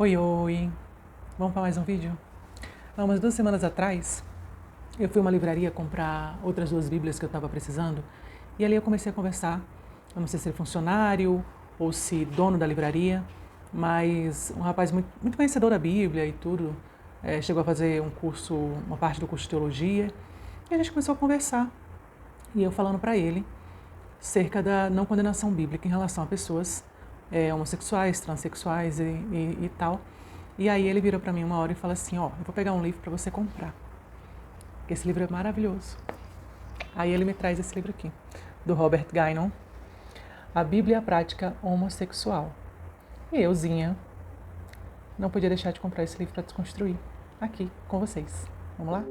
Oi, oi! Vamos para mais um vídeo? Há umas 2 semanas atrás, eu fui a uma livraria comprar outras 2 Bíblias que eu estava precisando e ali eu comecei a conversar. Eu não sei se ele é funcionário ou se dono da livraria, mas um rapaz muito conhecedor da Bíblia e tudo, chegou a fazer um curso, uma parte do curso de teologia, e a gente começou a conversar. E eu falando para ele cerca da não condenação bíblica em relação a pessoas homossexuais, transexuais e tal. E aí ele virou para mim uma hora e falou assim, eu vou pegar um livro para você comprar, porque esse livro é maravilhoso. Aí ele me traz esse livro aqui, do Robert Guynon, A Bíblia e a Prática Homossexual. E euzinha não podia deixar de comprar esse livro para desconstruir aqui com vocês. Vamos lá?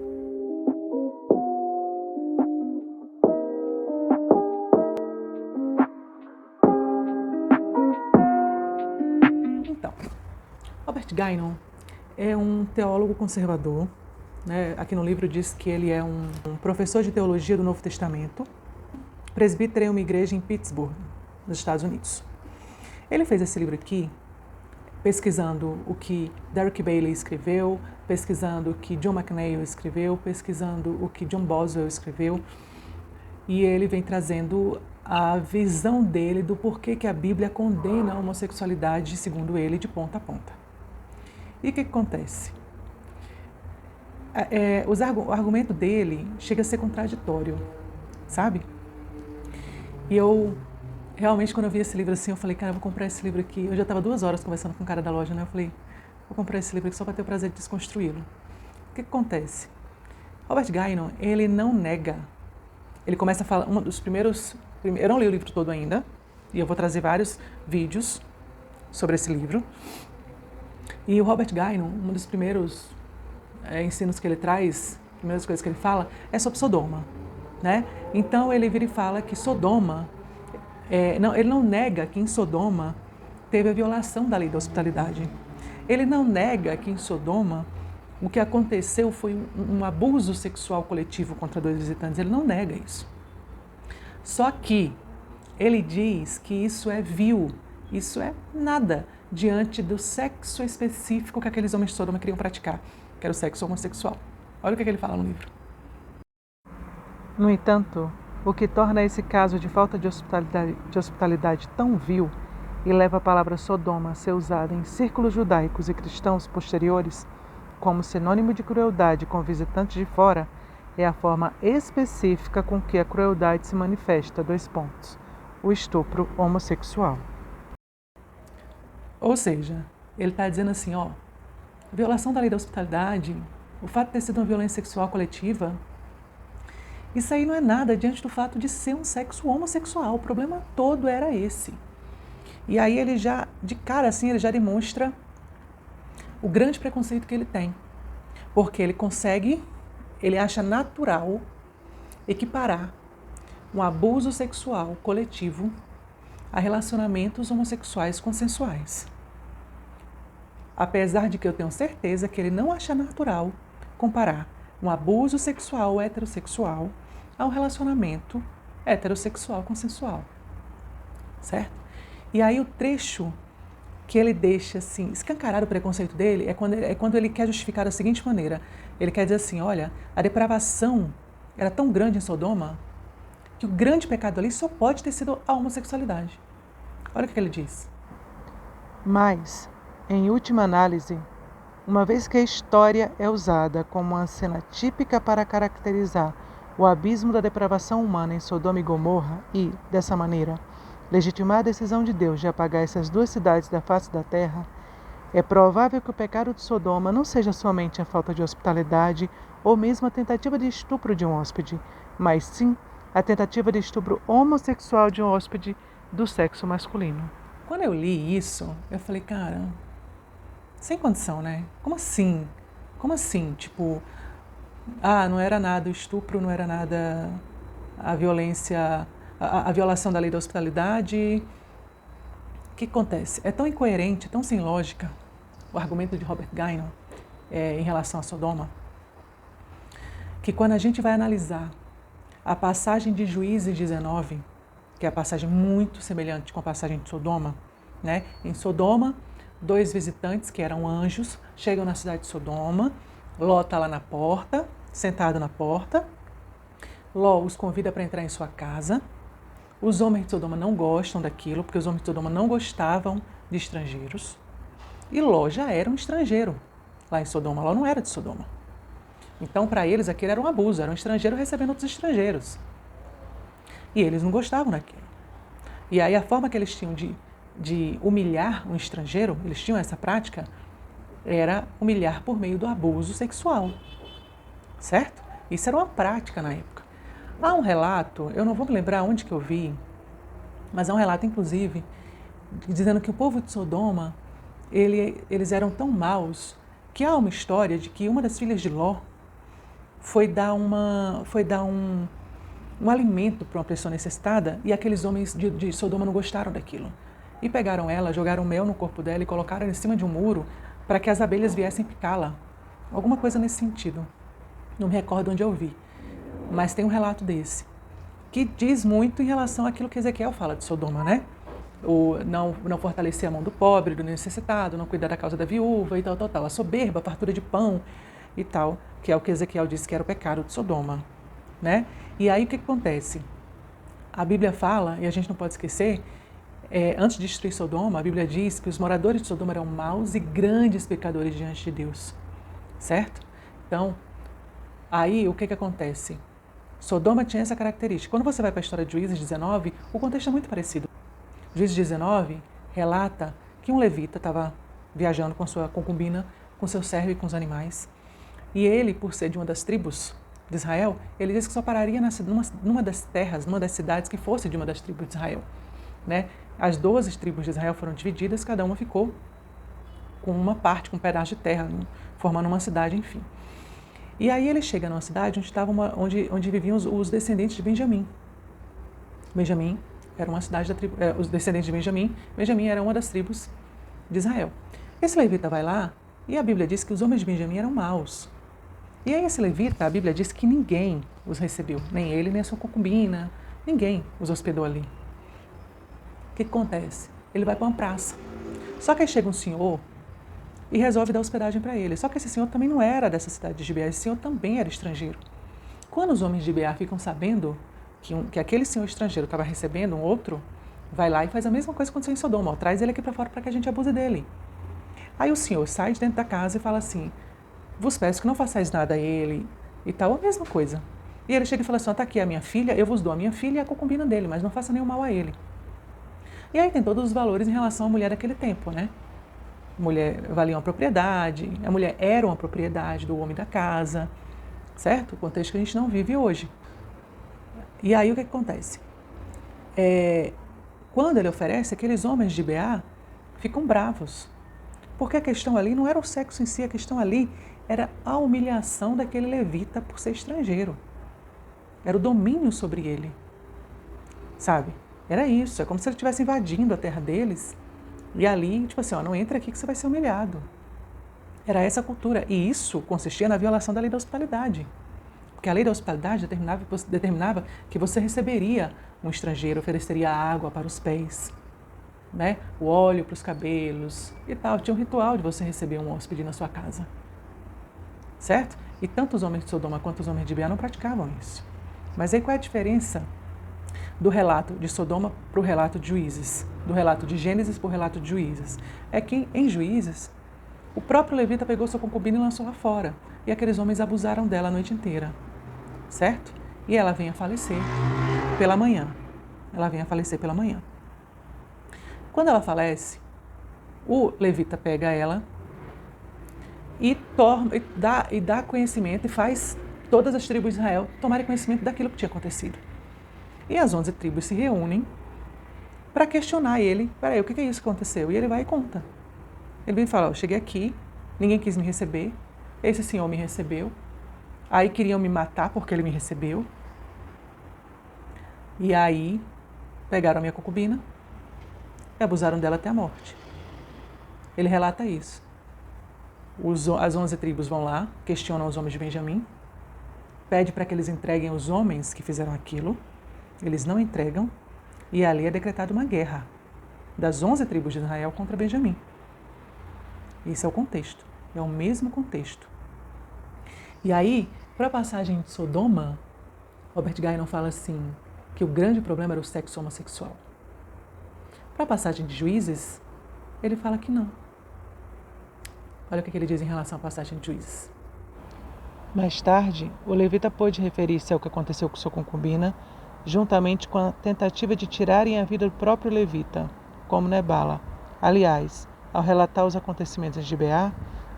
Então, Robert Guynon é um teólogo conservador, né? Aqui no livro diz que ele é um professor de teologia do Novo Testamento, presbítero em uma igreja em Pittsburgh, nos Estados Unidos. Ele fez esse livro aqui pesquisando o que Derek Bailey escreveu, pesquisando o que John McNeil escreveu, pesquisando o que John Boswell escreveu, e ele vem trazendo a visão dele do porquê que a Bíblia condena a homossexualidade, segundo ele, de ponta a ponta. E o que acontece? O argumento dele chega a ser contraditório, sabe? E eu, realmente, quando eu vi esse livro assim, eu falei, cara, eu vou comprar esse livro aqui. Eu já estava 2 horas conversando com o cara da loja, né? Eu falei, vou comprar esse livro aqui só para ter o prazer de desconstruí-lo. O que acontece? Robert Guynon, ele não nega. Ele começa a falar, um dos primeiros... Eu não li o livro todo ainda, e eu vou trazer vários vídeos sobre esse livro. E o Robert Guynon, um dos primeiros ensinos que ele traz, primeiras coisas que ele fala, é sobre Sodoma, né? Então ele vira e fala que Sodoma, ele não nega que em Sodoma teve a violação da lei da hospitalidade. Ele não nega que em Sodoma o que aconteceu foi um abuso sexual coletivo contra 2 visitantes. Ele não nega isso. Só que ele diz que isso é vil, isso é nada diante do sexo específico que aqueles homens de Sodoma queriam praticar, que era o sexo homossexual. Olha o que ele fala no livro. No entanto, o que torna esse caso de falta de hospitalidade tão vil e leva a palavra Sodoma a ser usada em círculos judaicos e cristãos posteriores como sinônimo de crueldade com visitantes de fora é a forma específica com que a crueldade se manifesta. : o estupro homossexual. Ou seja, ele está dizendo assim, a violação da lei da hospitalidade, o fato de ter sido uma violência sexual coletiva, isso aí não é nada diante do fato de ser um sexo homossexual. O problema todo era esse. E aí ele já, de cara assim, ele já demonstra o grande preconceito que ele tem. Porque ele acha natural equiparar um abuso sexual coletivo a relacionamentos homossexuais consensuais. Apesar de que eu tenho certeza que ele não acha natural comparar um abuso sexual heterossexual a um relacionamento heterossexual consensual. Certo? E aí o trecho que ele deixa assim, escancarado o preconceito dele, é quando ele quer justificar da seguinte maneira. Ele quer dizer assim, olha, a depravação era tão grande em Sodoma que o grande pecado ali só pode ter sido a homossexualidade. Olha o que ele diz. Mas, em última análise, uma vez que a história é usada como uma cena típica para caracterizar o abismo da depravação humana em Sodoma e Gomorra e, dessa maneira, legitimar a decisão de Deus de apagar essas 2 cidades da face da terra, é provável que o pecado de Sodoma não seja somente a falta de hospitalidade ou mesmo a tentativa de estupro de um hóspede, mas sim a tentativa de estupro homossexual de um hóspede do sexo masculino. Quando eu li isso, eu falei, cara, sem condição, né? Como assim? Como assim? Tipo, não era nada o estupro, não era nada a violência, a violação da lei da hospitalidade. O que acontece? É tão incoerente, tão sem lógica o argumento de Robert Guynon em relação a Sodoma, que quando a gente vai analisar a passagem de Juízes 19, que é a passagem muito semelhante com a passagem de Sodoma, né? Em Sodoma, 2 visitantes, que eram anjos, chegam na cidade de Sodoma. Ló está lá na porta, sentado na porta. Ló os convida para entrar em sua casa. Os homens de Sodoma não gostam daquilo, porque os homens de Sodoma não gostavam de estrangeiros. E Ló já era um estrangeiro lá em Sodoma. Ló não era de Sodoma. Então, para eles, aquilo era um abuso, era um estrangeiro recebendo outros estrangeiros. E eles não gostavam daquilo. E aí a forma que eles tinham de humilhar um estrangeiro, eles tinham essa prática, era humilhar por meio do abuso sexual. Certo? Isso era uma prática na época. Há um relato, eu não vou me lembrar onde que eu vi, mas há um relato, inclusive, dizendo que o povo de Sodoma, eles eram tão maus, que há uma história de que uma das filhas de Ló foi dar um alimento para uma pessoa necessitada e aqueles homens de Sodoma não gostaram daquilo. E pegaram ela, jogaram mel no corpo dela e colocaram em cima de um muro para que as abelhas viessem picá-la. Alguma coisa nesse sentido. Não me recordo onde eu vi. Mas tem um relato desse, que diz muito em relação àquilo que Ezequiel fala de Sodoma, né? O não fortalecer a mão do pobre, do necessitado, não cuidar da causa da viúva e tal. A soberba, a fartura de pão e tal, que é o que Ezequiel disse que era o pecado de Sodoma, né? E aí o que acontece? A Bíblia fala, e a gente não pode esquecer, antes de destruir Sodoma, a Bíblia diz que os moradores de Sodoma eram maus e grandes pecadores diante de Deus, certo? Então, aí o que acontece? Sodoma tinha essa característica. Quando você vai para a história de Juízes 19, o contexto é muito parecido. Juízes 19 relata que um levita estava viajando com sua concubina, com seu servo e com os animais. E ele, por ser de uma das tribos de Israel, ele disse que só pararia numa das terras, numa das cidades que fosse de uma das tribos de Israel. Né? As 12 tribos de Israel foram divididas, cada uma ficou com uma parte, com um pedaço de terra, formando uma cidade, enfim. E aí ele chega numa cidade onde viviam os descendentes de Benjamim. Benjamim era uma cidade da tribo, os descendentes de Benjamim. Benjamim era uma das tribos de Israel. Esse levita vai lá e a Bíblia diz que os homens de Benjamim eram maus. E aí esse levita, a Bíblia diz que ninguém os recebeu, nem ele, nem a sua concubina, ninguém os hospedou ali. O que acontece? Ele vai para uma praça. Só que aí chega um senhor e resolve dar hospedagem para ele. Só que esse senhor também não era dessa cidade de Gibeá, esse senhor também era estrangeiro. Quando os homens de Gibeá ficam sabendo que aquele senhor estrangeiro estava recebendo um outro, vai lá e faz a mesma coisa que aconteceu em Sodoma, traz ele aqui para fora para que a gente abuse dele. Aí o senhor sai de dentro da casa e fala assim, vos peço que não façais nada a ele e tal, a mesma coisa. E ele chega e fala assim, tá aqui a minha filha, eu vos dou a minha filha e a concubina dele, mas não faça nenhum mal a ele. E aí tem todos os valores em relação à mulher daquele tempo, né? A mulher valia uma propriedade, a mulher era uma propriedade do homem da casa, certo? O contexto que a gente não vive hoje. E aí o que acontece? Quando ele oferece, aqueles homens de Gibeá ficam bravos. Porque a questão ali não era o sexo em si, a questão ali era a humilhação daquele levita por ser estrangeiro. Era o domínio sobre ele. Sabe? Era isso, é como se ele estivesse invadindo a terra deles. E ali, tipo assim, não entra aqui que você vai ser humilhado. Era essa a cultura. E isso consistia na violação da lei da hospitalidade. Porque a lei da hospitalidade determinava que você receberia um estrangeiro, ofereceria água para os pés, né? O óleo para os cabelos e tal. Tinha um ritual de você receber um hóspede na sua casa. Certo? E tanto os homens de Sodoma quanto os homens de Gibeá não praticavam isso. Mas aí qual é a diferença do relato de Sodoma para o relato de Juízes, do relato de Gênesis para o relato de Juízes? É que em Juízes, o próprio levita pegou sua concubina e lançou lá fora, e aqueles homens abusaram dela a noite inteira, certo? E ela vem a falecer pela manhã. Quando ela falece, o levita pega ela e dá conhecimento e faz todas as tribos de Israel tomarem conhecimento daquilo que tinha acontecido. E as 11 tribos se reúnem para questionar ele. Peraí, o que é isso que aconteceu? E ele vai e conta. Ele vem e fala, eu cheguei aqui, ninguém quis me receber, esse senhor me recebeu, aí queriam me matar porque ele me recebeu. E aí pegaram a minha concubina e abusaram dela até a morte. Ele relata isso. As 11 tribos vão lá, questionam os homens de Benjamim, pede para que eles entreguem os homens que fizeram aquilo. Eles não entregam, e ali é decretada uma guerra das 11 tribos de Israel contra Benjamim. Esse é o contexto, é o mesmo contexto. E aí, para a passagem de Sodoma, Robert Guy fala assim, que o grande problema era o sexo homossexual. Para a passagem de Juízes, ele fala que não. Olha o que ele diz em relação à passagem de Juízes. Mais tarde, o levita pôde referir-se ao que aconteceu com sua concubina, juntamente com a tentativa de tirarem a vida do próprio levita, como Nebala. Aliás, ao relatar os acontecimentos de Gibeá,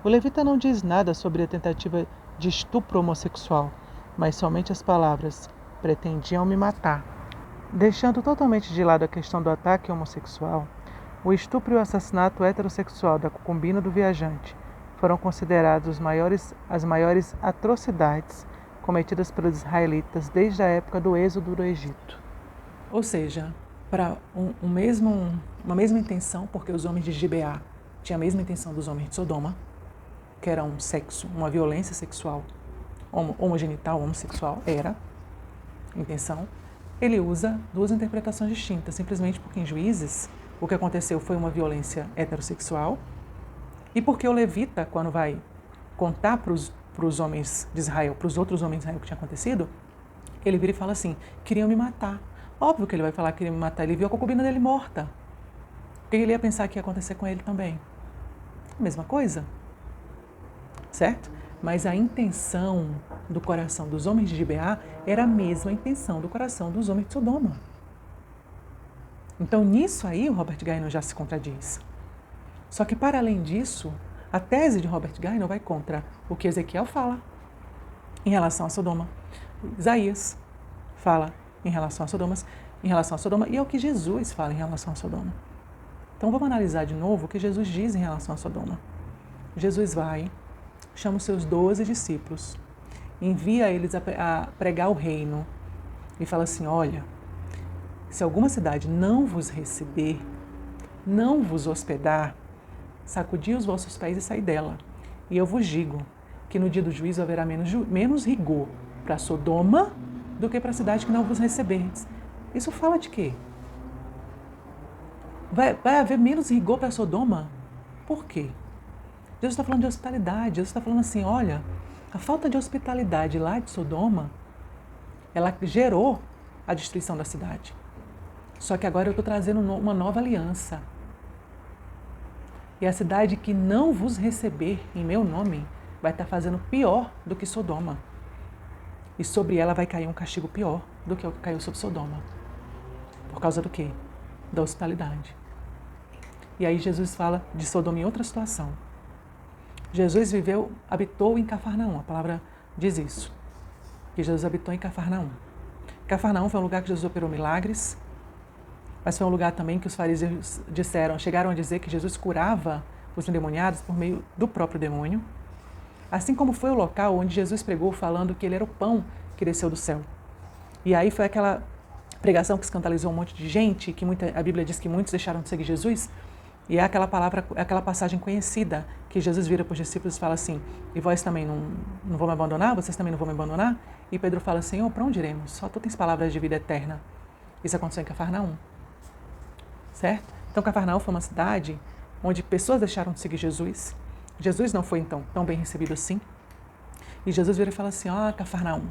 o levita não diz nada sobre a tentativa de estupro homossexual, mas somente as palavras "pretendiam me matar". Deixando totalmente de lado a questão do ataque homossexual, o estupro e o assassinato heterossexual da concubina do viajante foram considerados as maiores atrocidades cometidas pelos israelitas desde a época do êxodo do Egito. Ou seja, para uma mesma intenção, porque os homens de Gibeá tinham a mesma intenção dos homens de Sodoma, que era um sexo, uma violência sexual, homogenital, homossexual, era intenção. Ele usa duas interpretações distintas, simplesmente porque em Juízes o que aconteceu foi uma violência heterossexual e porque o levita, quando vai contar para os homens de Israel, para os outros homens de Israel o que tinha acontecido, ele vira e fala assim, queriam me matar. Óbvio que ele vai falar que queriam me matar, ele viu a concubina dele morta. O que ele ia pensar que ia acontecer com ele também? A mesma coisa, certo? Mas a intenção do coração dos homens de Gibeá era a mesma intenção do coração dos homens de Sodoma. Então, nisso aí, o Robert Guy já se contradiz. Só que, para além disso, a tese de Robert Guy vai contra o que Ezequiel fala em relação a Sodoma. Isaías fala em relação a Sodoma e é o que Jesus fala em relação a Sodoma. Então, vamos analisar de novo o que Jesus diz em relação a Sodoma. Jesus vai, chama os seus 12 discípulos, envia eles a pregar o reino e fala assim, olha, se alguma cidade não vos receber, não vos hospedar, sacudi os vossos pés e saí dela. E eu vos digo que no dia do juízo haverá menos rigor para Sodoma do que para a cidade que não vos receberdes. Isso fala de quê? Vai haver menos rigor para Sodoma? Por quê? Jesus está falando de hospitalidade. Jesus está falando assim, olha, a falta de hospitalidade lá de Sodoma, ela gerou a destruição da cidade. Só que agora eu estou trazendo uma nova aliança. E a cidade que não vos receber em meu nome vai estar fazendo pior do que Sodoma. E sobre ela vai cair um castigo pior do que o que caiu sobre Sodoma. Por causa do quê? Da hospitalidade. E aí Jesus fala de Sodoma em outra situação. Jesus habitou em Cafarnaum, a palavra diz isso. Que Jesus habitou em Cafarnaum. Cafarnaum foi um lugar que Jesus operou milagres, mas foi um lugar também que os fariseus chegaram a dizer que Jesus curava os endemoniados por meio do próprio demônio. Assim como foi o local onde Jesus pregou falando que ele era o pão que desceu do céu. E aí foi aquela pregação que escandalizou um monte de gente, que a Bíblia diz que muitos deixaram de seguir Jesus. E é aquela passagem conhecida que Jesus vira para os discípulos e fala assim, e vós também não vão me abandonar? Vocês também não vão me abandonar? E Pedro fala, Senhor, para onde iremos? Só tu tens palavras de vida eterna. Isso aconteceu em Cafarnaum. Certo? Então, Cafarnaum foi uma cidade onde pessoas deixaram de seguir Jesus. Jesus não foi, então, tão bem recebido assim. E Jesus vira e fala assim, Cafarnaum,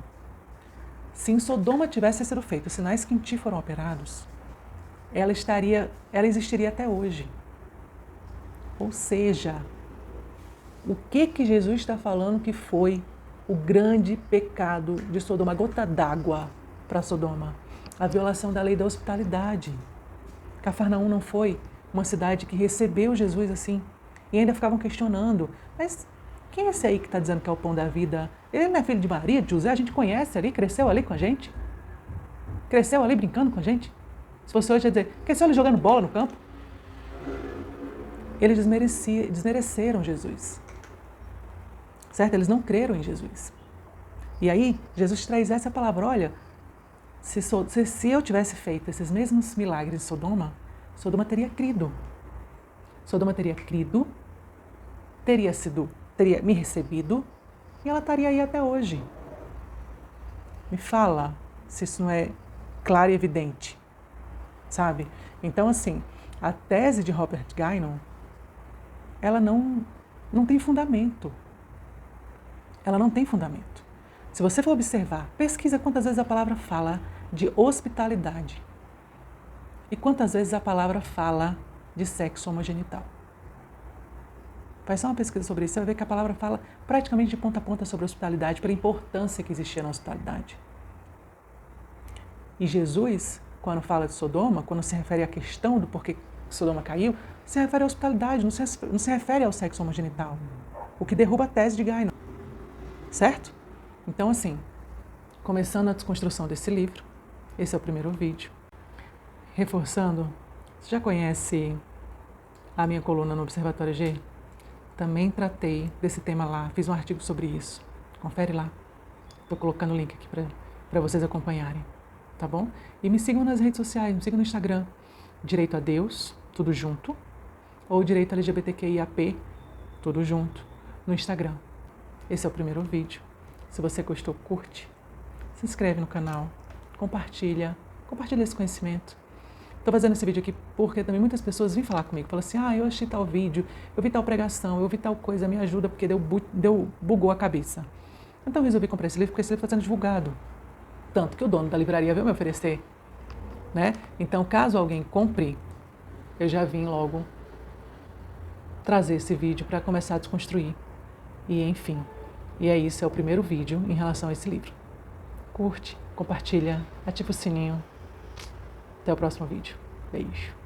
se em Sodoma tivesse sido feito os sinais que em ti foram operados, ela existiria até hoje. Ou seja, o que Jesus está falando que foi o grande pecado de Sodoma, a gota d'água para Sodoma? A violação da lei da hospitalidade. Cafarnaum não foi uma cidade que recebeu Jesus assim. E ainda ficavam questionando, mas quem é esse aí que está dizendo que é o pão da vida? Ele não é filho de Maria, de José? A gente conhece ali, cresceu ali com a gente? Cresceu ali brincando com a gente? Se fosse hoje, ia dizer, cresceu ali jogando bola no campo? Eles desmereceram Jesus. Certo? Eles não creram em Jesus. E aí, Jesus traz essa palavra, olha, se eu tivesse feito esses mesmos milagres em Sodoma, Sodoma teria crido. Sodoma teria crido, teria me recebido, e ela estaria aí até hoje. Me fala se isso não é claro e evidente, sabe? Então, assim, a tese de Robert Guy, ela não não tem fundamento. Ela não tem fundamento. Se você for observar, pesquisa quantas vezes a palavra fala de hospitalidade e quantas vezes a palavra fala de sexo homogenital. Faz só uma pesquisa sobre isso, você vai ver que a palavra fala praticamente de ponta a ponta sobre a hospitalidade, pela importância que existia na hospitalidade. E Jesus, quando fala de Sodoma, quando se refere à questão do porquê Sodoma caiu, se refere à hospitalidade, não se refere ao sexo homogenital, o que derruba a tese de Gaino. Certo? Então, assim, começando a desconstrução desse livro, esse é o primeiro vídeo. Reforçando, você já conhece a minha coluna no Observatório G? Também tratei desse tema lá, fiz um artigo sobre isso. Confere lá. Estou colocando o link aqui para vocês acompanharem, tá bom? E me sigam nas redes sociais, me sigam no Instagram, Direito a Deus, tudo junto, ou Direito LGBTQIAP, tudo junto, no Instagram. Esse é o primeiro vídeo. Se você gostou, curte, se inscreve no canal, compartilha esse conhecimento. Estou fazendo esse vídeo aqui porque também muitas pessoas vêm falar comigo, falam assim, eu achei tal vídeo, eu vi tal pregação, eu vi tal coisa, me ajuda porque bugou a cabeça. Então eu resolvi comprar esse livro porque esse livro está sendo divulgado. Tanto que o dono da livraria veio me oferecer, né? Então, caso alguém compre, eu já vim logo trazer esse vídeo para começar a desconstruir. E enfim, e é isso, é o primeiro vídeo em relação a esse livro. Curte, compartilha, ativa o sininho. Até o próximo vídeo. Beijo.